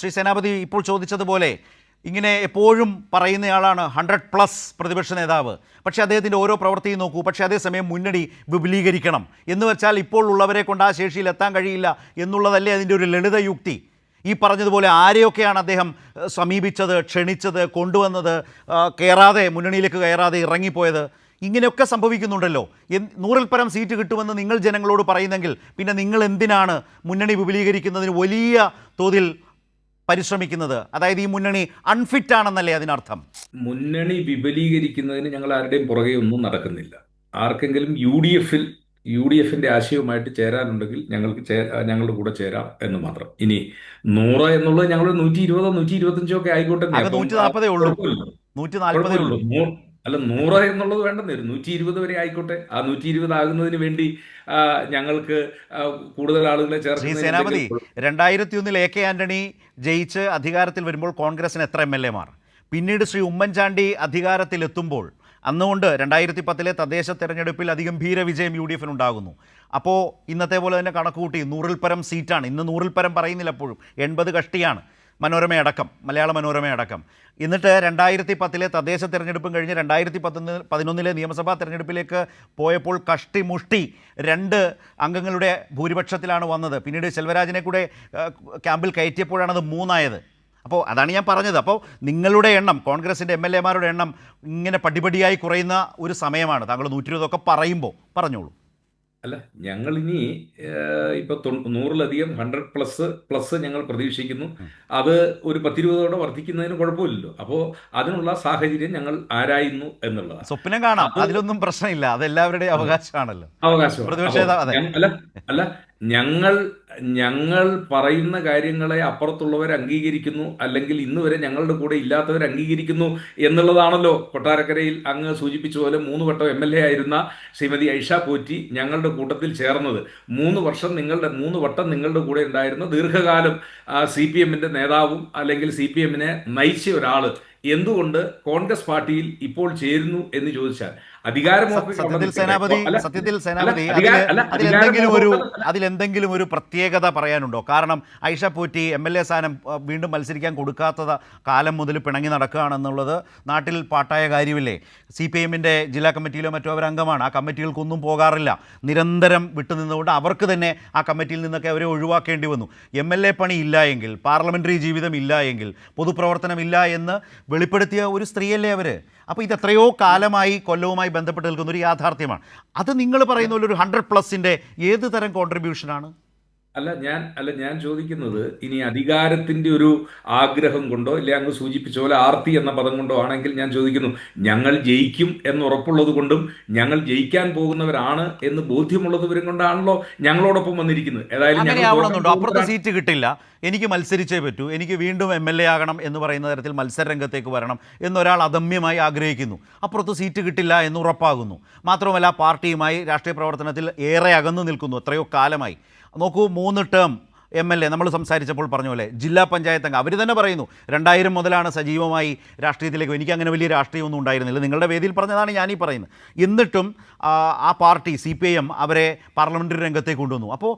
ശ്രീ സേനാപതി ഇപ്പോൾ ചോദിച്ചതുപോലെ ഇങ്ങനെ എപ്പോഴും പറയുന്നയാളാണ് 100+ പ്രതിപക്ഷ നേതാവ്. പക്ഷേ അദ്ദേഹത്തിൻ്റെ ഓരോ പ്രവൃത്തിയും നോക്കൂ. പക്ഷേ അതേസമയം മുന്നണി വിപുലീകരിക്കണം എന്ന് വെച്ചാൽ ഇപ്പോൾ ഉള്ളവരെ കൊണ്ട് ആ ശേഷിയിൽ എത്താൻ കഴിയില്ല എന്നുള്ളതല്ലേ അതിൻ്റെ ഒരു ലളിത യുക്തി. ഈ പറഞ്ഞതുപോലെ ആരെയൊക്കെയാണ് അദ്ദേഹം സമീപിച്ചത്, ക്ഷണിച്ചത്, കൊണ്ടുവന്നത്, മുന്നണിയിലേക്ക് കയറാതെ ഇറങ്ങിപ്പോയത്? ഇങ്ങനെയൊക്കെ സംഭവിക്കുന്നുണ്ടല്ലോ. 100-ൽ പരം സീറ്റ് കിട്ടുമെന്ന് നിങ്ങൾ ജനങ്ങളോട് പറയുന്നെങ്കിൽ പിന്നെ നിങ്ങൾ എന്തിനാണ് മുന്നണി വിപുലീകരിക്കുന്നതിന് വലിയ തോതിൽ പരിശ്രമിക്കുന്നത്? അതായത് ഈ മുന്നണി അൺഫിറ്റ് ആണെന്നല്ലേ അതിനർത്ഥം? മുന്നണി വിപുലീകരിക്കുന്നതിന് ഞങ്ങൾ ആരുടെയും പുറകെ ഒന്നും നടക്കുന്നില്ല. ആർക്കെങ്കിലും യു ഡി എഫിന്റെ ആശയവുമായിട്ട് ചേരാനുണ്ടെങ്കിൽ ഞങ്ങളുടെ കൂടെ ചേരാം എന്ന് മാത്രം. ഇനി 100 എന്നുള്ളത് ഞങ്ങൾ 120 125 ഒക്കെ ആയിക്കോട്ടെ. 140 ഉള്ളൂ. 140 ഉള്ളൂ. അല്ല, 100 എന്നുള്ളത് വേണ്ടെന്ന് വരും. 120 വരെ ആയിക്കോട്ടെ. ആ 120 ആകുന്നതിന് വേണ്ടി ഞങ്ങൾക്ക് കൂടുതൽ ആളുകളെ ശ്രീ സേനാപതി, 2001 AK ആന്റണി ജയിച്ച് അധികാരത്തിൽ വരുമ്പോൾ കോൺഗ്രസിന് എത്ര MLA മാർ? പിന്നീട് ശ്രീ ഉമ്മൻചാണ്ടി അധികാരത്തിലെത്തുമ്പോൾ അന്നുകൊണ്ട് 2010 തദ്ദേശ തെരഞ്ഞെടുപ്പിൽ അതിഗംഭീര വിജയം UDF ഉണ്ടാകുന്നു. അപ്പോൾ ഇന്നത്തെ പോലെ തന്നെ കണക്കുകൂട്ടി 100-ൽ പരം സീറ്റാണ്. ഇന്ന് 100-ൽ പരം പറയുന്നില്ല, എപ്പോഴും 80 കഷ്ടിയാണ്, മനോരമയടക്കം, മലയാള മനോരമയടക്കം. എന്നിട്ട് 2010 തദ്ദേശ തെരഞ്ഞെടുപ്പും കഴിഞ്ഞ് 2011 നിയമസഭാ തെരഞ്ഞെടുപ്പിലേക്ക് പോയപ്പോൾ കഷ്ടിമുഷ്ടി 2 അംഗങ്ങളുടെ ഭൂരിപക്ഷത്തിലാണ് വന്നത്. പിന്നീട് സെൽവരാജിനെ കൂടെ ക്യാമ്പിൽ കയറ്റിയപ്പോഴാണത് 3 ആയത്. അപ്പോൾ അതാണ് ഞാൻ പറഞ്ഞത്. അപ്പോൾ നിങ്ങളുടെ എണ്ണം, കോൺഗ്രസിൻ്റെ MLA-മാരുടെ എണ്ണം ഇങ്ങനെ പടിപടിയായി കുറയുന്ന ഒരു സമയമാണ്. താങ്കൾ 120 ഒക്കെ പറയുമ്പോൾ പറഞ്ഞോളൂ. അല്ല, ഞങ്ങളിനി ഇപ്പോൾ 100-ലധികം 100+ ഞങ്ങൾ പ്രതീക്ഷിക്കുന്നു. അത് ഒരു 10-20 വർദ്ധിക്കുന്നതിന് കുഴപ്പമില്ലല്ലോ. അപ്പോൾ അതിനുള്ള സാഹചര്യം ഞങ്ങൾ ആരായുന്നു എന്നുള്ളതാണ്. സ്വപ്നം കാണാം, അതിലൊന്നും പ്രശ്നമില്ല. അത് എല്ലാവരുടെയും അവകാശമാണല്ലോ. അല്ല, ഞങ്ങൾ പറയുന്ന കാര്യങ്ങളെ അപ്പുറത്തുള്ളവർ അംഗീകരിക്കുന്നു, അല്ലെങ്കിൽ ഇന്ന് വരെ ഞങ്ങളുടെ കൂടെ ഇല്ലാത്തവർ അംഗീകരിക്കുന്നു എന്നുള്ളതാണല്ലോ. കൊട്ടാരക്കരയിൽ അങ്ങ് സൂചിപ്പിച്ച പോലെ 3 വട്ടം MLA ആയിരുന്ന ശ്രീമതി ഐഷ പോറ്റി ഞങ്ങളുടെ കൂട്ടത്തിൽ ചേർന്നത്. 3 വട്ടം നിങ്ങളുടെ കൂടെ ഉണ്ടായിരുന്ന ദീർഘകാലം CPM-ന്റെ നേതാവും അല്ലെങ്കിൽ CPM-നെ നയിച്ച ഒരാൾ എന്തുകൊണ്ട് കോൺഗ്രസ് പാർട്ടിയിൽ ഇപ്പോൾ ചേരുന്നു എന്ന് ചോദിച്ചാൽ, സത്യത്തിൽ സേനാപതി അതിലെന്തെങ്കിലും ഒരു പ്രത്യേകത പറയാനുണ്ടോ? കാരണം ഐഷ പോറ്റി MLA സ്ഥാനം വീണ്ടും മത്സരിക്കാൻ കൊടുക്കാത്ത കാലം മുതൽ പിണങ്ങി നടക്കുകയാണെന്നുള്ളത് നാട്ടിൽ പാട്ടായ കാര്യമില്ലേ? CPM-ന്റെ ജില്ലാ കമ്മിറ്റിയിലോ മറ്റോ അവർ അംഗമാണ്. ആ കമ്മിറ്റികൾക്കൊന്നും പോകാറില്ല. നിരന്തരം വിട്ടുനിന്നുകൊണ്ട് അവർക്ക് തന്നെ ആ കമ്മിറ്റിയിൽ നിന്നൊക്കെ അവരെ ഒഴിവാക്കേണ്ടി വന്നു. MLA പണി ഇല്ല എങ്കിൽ, പാർലമെൻ്ററി ജീവിതം ഇല്ല എങ്കിൽ, പൊതുപ്രവർത്തനമില്ല എന്ന് വെളിപ്പെടുത്തിയ ഒരു സ്ത്രീയല്ലേ അവർ? അപ്പോൾ ഇത് എത്രയോ കാലമായി കൊല്ലവുമായി ബന്ധപ്പെട്ട് നിൽക്കുന്ന ഒരു യാഥാർത്ഥ്യമാണ്. അത് നിങ്ങൾ പറയുന്ന പോലെ ഒരു 100+ന്റെ ഏത് തരം കോൺട്രിബ്യൂഷനാണ്? ഞാൻ ചോദിക്കുന്നത്, ഇനി അധികാരത്തിന്റെ ഒരു ആഗ്രഹം കൊണ്ടോ ഇല്ല അങ്ങ് സൂചിപ്പിച്ച പോലെ ആർത്തി എന്ന പദം കൊണ്ടോ ആണെങ്കിൽ ഞാൻ ചോദിക്കുന്നു, ഞങ്ങൾ ജയിക്കും എന്ന് ഉറപ്പുള്ളത് കൊണ്ടും ഞങ്ങൾ ജയിക്കാൻ പോകുന്നവരാണ് എന്ന് ബോധ്യമുള്ളതുവരും കൊണ്ടാണല്ലോ ഞങ്ങളോടൊപ്പം വന്നിരിക്കുന്നത്. ഏതായാലും അപ്പുറത്ത് സീറ്റ് കിട്ടില്ല, എനിക്ക് മത്സരിച്ചേ പറ്റൂ, എനിക്ക് വീണ്ടും MLA ആകണം എന്ന് പറയുന്ന തരത്തിൽ മത്സര രംഗത്തേക്ക് വരണം എന്നൊരാൾ അദമ്യമായി ആഗ്രഹിക്കുന്നു. അപ്പുറത്ത് സീറ്റ് കിട്ടില്ല എന്ന് ഉറപ്പാകുന്നു. മാത്രമല്ല പാർട്ടിയുമായി രാഷ്ട്രീയ പ്രവർത്തനത്തിൽ ഏറെ അകന്നു നിൽക്കുന്നു എത്രയോ കാലമായി. നോക്കൂ, 3 ടേം MLA നമ്മൾ സംസാരിച്ചപ്പോൾ പറഞ്ഞ പോലെ ജില്ലാ പഞ്ചായത്ത് അംഗം അവർ തന്നെ പറയുന്നു 2000 മുതലാണ് സജീവമായി രാഷ്ട്രീയത്തിലേക്ക്. എനിക്ക് അങ്ങനെ വലിയ രാഷ്ട്രീയമൊന്നും ഉണ്ടായിരുന്നില്ല, നിങ്ങളുടെ വേദിയിൽ പറഞ്ഞതാണ് ഞാനീ പറയുന്നത്. എന്നിട്ടും ആ പാർട്ടി CPIM അവരെ പാർലമെൻ്ററി രംഗത്തേക്ക് കൊണ്ടുവന്നു. അപ്പോൾ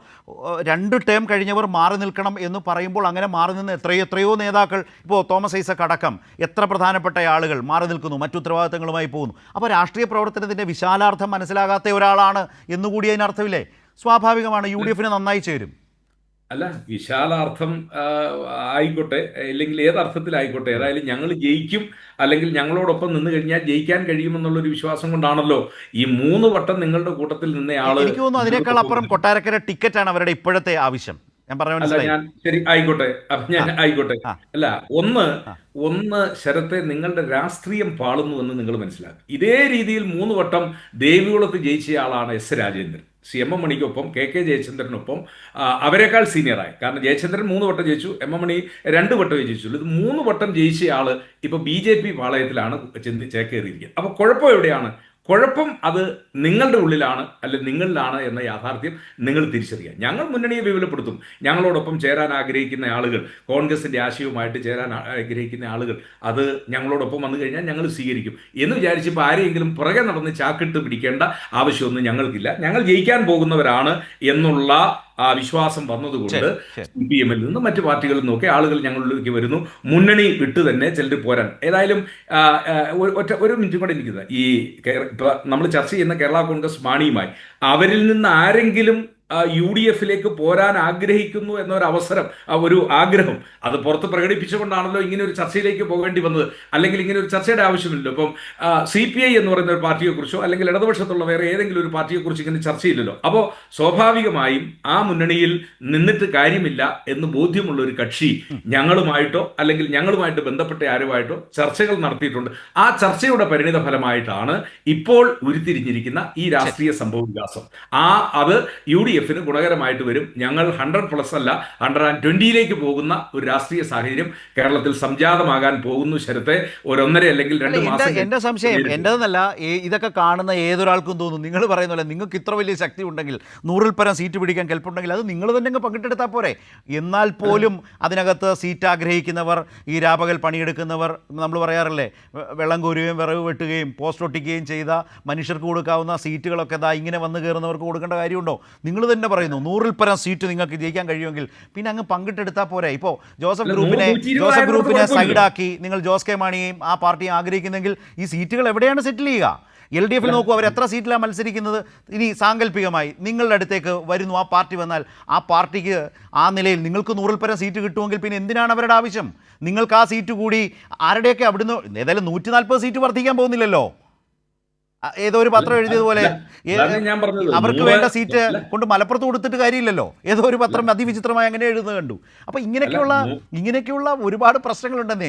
2 ടേം കഴിഞ്ഞവർ മാറി നിൽക്കണം എന്ന് പറയുമ്പോൾ അങ്ങനെ മാറി നിന്ന് എത്രയോ നേതാക്കൾ, ഇപ്പോൾ തോമസ് ഐസക് അടക്കം എത്ര പ്രധാനപ്പെട്ട ആളുകൾ മാറി നിൽക്കുന്നു, മറ്റു ഉത്തരവാദിത്തങ്ങളുമായി പോകുന്നു. അപ്പോൾ രാഷ്ട്രീയ പ്രവർത്തനത്തിൻ്റെ വിശാലാർത്ഥം മനസ്സിലാകാത്ത ഒരാളാണ് എന്നുകൂടി അതിനർത്ഥമില്ലേ? സ്വാഭാവികമാണ്, UDF-ന് നന്നായി ചേരും. അല്ല, വിശാലാർത്ഥം ആയിക്കോട്ടെ, ഇല്ലെങ്കിൽ ഏതർത്ഥത്തിലായിക്കോട്ടെ, ഏതായാലും ഞങ്ങൾ ജയിക്കും, അല്ലെങ്കിൽ ഞങ്ങളോടൊപ്പം നിന്ന് കഴിഞ്ഞാൽ ജയിക്കാൻ കഴിയുമെന്നുള്ളൊരു വിശ്വാസം കൊണ്ടാണല്ലോ ഈ 3 വട്ടം നിങ്ങളുടെ കൂട്ടത്തിൽ നിന്നയാള്. എനിക്ക് തോന്നുന്നു അതിനേക്കാൾ അപ്പുറം കൊട്ടാരക്കര ടിക്കറ്റാണ് അവരുടെ ഇപ്പോഴത്തെ ആവശ്യം. ശരി, ആയിക്കോട്ടെ. അല്ല, ഒന്ന് ശരത്തെ, നിങ്ങളുടെ രാഷ്ട്രീയം പാളുന്നുവെന്ന് നിങ്ങൾ മനസ്സിലാക്കുക. ഇതേ രീതിയിൽ 3 വട്ടം ദേവികുളത്ത് ജയിച്ചയാളാണ് S. രാജേന്ദ്രൻ. CM മണിക്കൊപ്പം KK ജയചന്ദ്രനൊപ്പം അവരെക്കാൾ സീനിയറായി. കാരണം ജയചന്ദ്രൻ 3 വട്ടം ജയിച്ചു, M മണി 2 വട്ടമേ ജയിച്ചുള്ളൂ. ഇത് 3 വട്ടം ജയിച്ചയാള് ഇപ്പൊ BJP പാളയത്തിലാണ് ചേക്കേറിയിരിക്കുന്നത്. അപ്പൊ കുഴപ്പം എവിടെയാണ്? കുഴപ്പം അത് നിങ്ങളുടെ ഉള്ളിലാണ്, അല്ലെങ്കിൽ നിങ്ങളിലാണ് എന്ന യാഥാർത്ഥ്യം നിങ്ങൾ തിരിച്ചറിയുക. ഞങ്ങൾ മുന്നണിയെ വിപുലപ്പെടുത്തും. ഞങ്ങളോടൊപ്പം ചേരാൻ ആഗ്രഹിക്കുന്ന ആളുകൾ, കോൺഗ്രസിൻ്റെ ആശയവുമായിട്ട് ചേരാൻ ആഗ്രഹിക്കുന്ന ആളുകൾ, അത് ഞങ്ങളോടൊപ്പം വന്നു കഴിഞ്ഞാൽ ഞങ്ങൾ സ്വീകരിക്കും എന്ന് വിചാരിച്ചപ്പോൾ ആരെയെങ്കിലും പുറകെ നടന്ന് ചാക്കിട്ട് പിടിക്കേണ്ട ആവശ്യമൊന്നും ഞങ്ങൾക്കില്ല. ഞങ്ങൾ ജയിക്കാൻ പോകുന്നവരാണ് എന്നുള്ള വിശ്വാസം വന്നതുകൊണ്ട് ശരി ശരി CPM നിന്നും മറ്റു പാർട്ടികളിൽ നിന്നൊക്കെ ആളുകൾ ഞങ്ങളിലേക്ക് വരുന്നു. മുന്നണി വിട്ട് തന്നെ ചിലർ പോരാൻ. ഏതായാലും ആ, ആ, ഒരു മിനിറ്റും കൂടെ എനിക്കിത് ഈ നമ്മൾ ചർച്ച ചെയ്യുന്ന കേരള കോൺഗ്രസ് മാണിയുമായി അവരിൽ നിന്ന് ആരെങ്കിലും UDF-ലേക്ക് പോരാൻ ആഗ്രഹിക്കുന്നു എന്നൊരു അവസരം, ഒരു ആഗ്രഹം അത് പുറത്ത് പ്രകടിപ്പിച്ചുകൊണ്ടാണല്ലോ ഇങ്ങനെ ഒരു ചർച്ചയിലേക്ക് പോകേണ്ടി വന്നത്. അല്ലെങ്കിൽ ഇങ്ങനെ ഒരു ചർച്ചയുടെ ആവശ്യമില്ലല്ലോ. ഇപ്പം CPI എന്ന് പറയുന്ന ഒരു പാർട്ടിയെക്കുറിച്ചോ അല്ലെങ്കിൽ ഇടതുപക്ഷത്തുള്ള വേറെ ഏതെങ്കിലും ഒരു പാർട്ടിയെക്കുറിച്ച് ഇങ്ങനെ ചർച്ചയില്ലല്ലോ. അപ്പോൾ സ്വാഭാവികമായും ആ മുന്നണിയിൽ നിന്നിട്ട് കാര്യമില്ല എന്ന് ബോധ്യമുള്ള ഒരു കക്ഷി ഞങ്ങളുമായിട്ടോ അല്ലെങ്കിൽ ഞങ്ങളുമായിട്ട് ബന്ധപ്പെട്ട ആരുമായിട്ടോ ചർച്ചകൾ നടത്തിയിട്ടുണ്ട്. ആ ചർച്ചയുടെ പരിണിത ഫലമായിട്ടാണ് ഇപ്പോൾ ഉരുത്തിരിഞ്ഞിരിക്കുന്ന ഈ രാഷ്ട്രീയ സംഭവ വികാസം. അത് UDF-ന് ഗുണകരമായിട്ട് വരും. ഞങ്ങൾ 100+ അല്ല 120-ലേക്ക് പോകുന്ന ഒരു രാഷ്ട്രീയ സാഹചര്യം കേരളത്തിൽ സംജാതമാകാൻ പോകുന്നു. ശരത്തെ ഒരു 1.5 അല്ലെങ്കിൽ 2 മാസം. എന്റെ സംശയം എന്റേതെന്നല്ല, ഇതൊക്കെ കാണുന്ന ഏതൊരാൾക്കും തോന്നും, നിങ്ങൾ പറയുന്ന പോലെ നിങ്ങൾക്ക് ഇത്ര വലിയ ശക്തി ഉണ്ടെങ്കിൽ 100-ൽ പരം സീറ്റ് പിടിക്കാൻ കെൽപ്പുണ്ടെങ്കിൽ അത് നിങ്ങൾ തന്നെ അങ്ങ് പങ്കിട്ടെടുത്താൽ പോരെ. എന്നാൽ പോലും അതിനകത്ത് സീറ്റ് ആഗ്രഹിക്കുന്നവർ, ഈ രാപകൽ പണിയെടുക്കുന്നവർ, നമ്മൾ പറയാറില്ലേ വെള്ളം കോരുകയും വിറവ് വെട്ടുകയും പോസ്റ്റ് ഒട്ടിക്കുകയും ചെയ്ത മനുഷ്യർക്ക് കൊടുക്കാവുന്ന സീറ്റുകളൊക്കെ ഇങ്ങനെ വന്ന് കയറുന്നവർക്ക് കൊടുക്കേണ്ട കാര്യമുണ്ടോ? നിങ്ങൾ തന്നെ പറയുന്നു 100-ൽ പരം സീറ്റ് നിങ്ങൾക്ക് ജയിക്കാൻ കഴിയുമെങ്കിൽ പിന്നെ അങ്ങ് പങ്കിട്ടെടുത്താൽ പോരെ. ഇപ്പോൾ ജോസഫ് ഗ്രൂപ്പിനെ സൈഡാക്കി നിങ്ങൾ ജോസ് കെ മാണിയെയും ആ പാർട്ടിയും ആഗ്രഹിക്കുന്നെങ്കിൽ ഈ സീറ്റുകൾ എവിടെയാണ് സെറ്റിൽ ചെയ്യുക? LDF-ൽ നോക്കൂ, അവർ എത്ര സീറ്റിലാണ് മത്സരിക്കുന്നത്. ഇനി സാങ്കല്പികമായി നിങ്ങളുടെ അടുത്തേക്ക് വരുന്നു ആ പാർട്ടി വന്നാൽ ആ പാർട്ടിക്ക് ആ നിലയിൽ നിങ്ങൾക്ക് 100-ൽ പരം സീറ്റ് കിട്ടുമെങ്കിൽ പിന്നെ എന്തിനാണ് അവരുടെ ആവശ്യം? നിങ്ങൾക്ക് ആ സീറ്റ് കൂടി ആരുടെയൊക്കെ അവിടുന്ന് ഏതായാലും 140 സീറ്റ് വർദ്ധിക്കാൻ പോകുന്നില്ലല്ലോ. ഏതോ ഒരു പത്രം എഴുതിയതുപോലെ അവർക്ക് വേണ്ട സീറ്റ് കൊണ്ട് മലപ്പുറത്ത് കൊടുത്തിട്ട് കാര്യമില്ലല്ലോ. ഏതോ ഒരു പത്രം അതിവിചിത്രമായി അങ്ങനെ എഴുതുന്നത് കണ്ടു. അപ്പോൾ ഇങ്ങനെയൊക്കെയുള്ള ഒരുപാട് പ്രശ്നങ്ങളുണ്ടെന്നേ.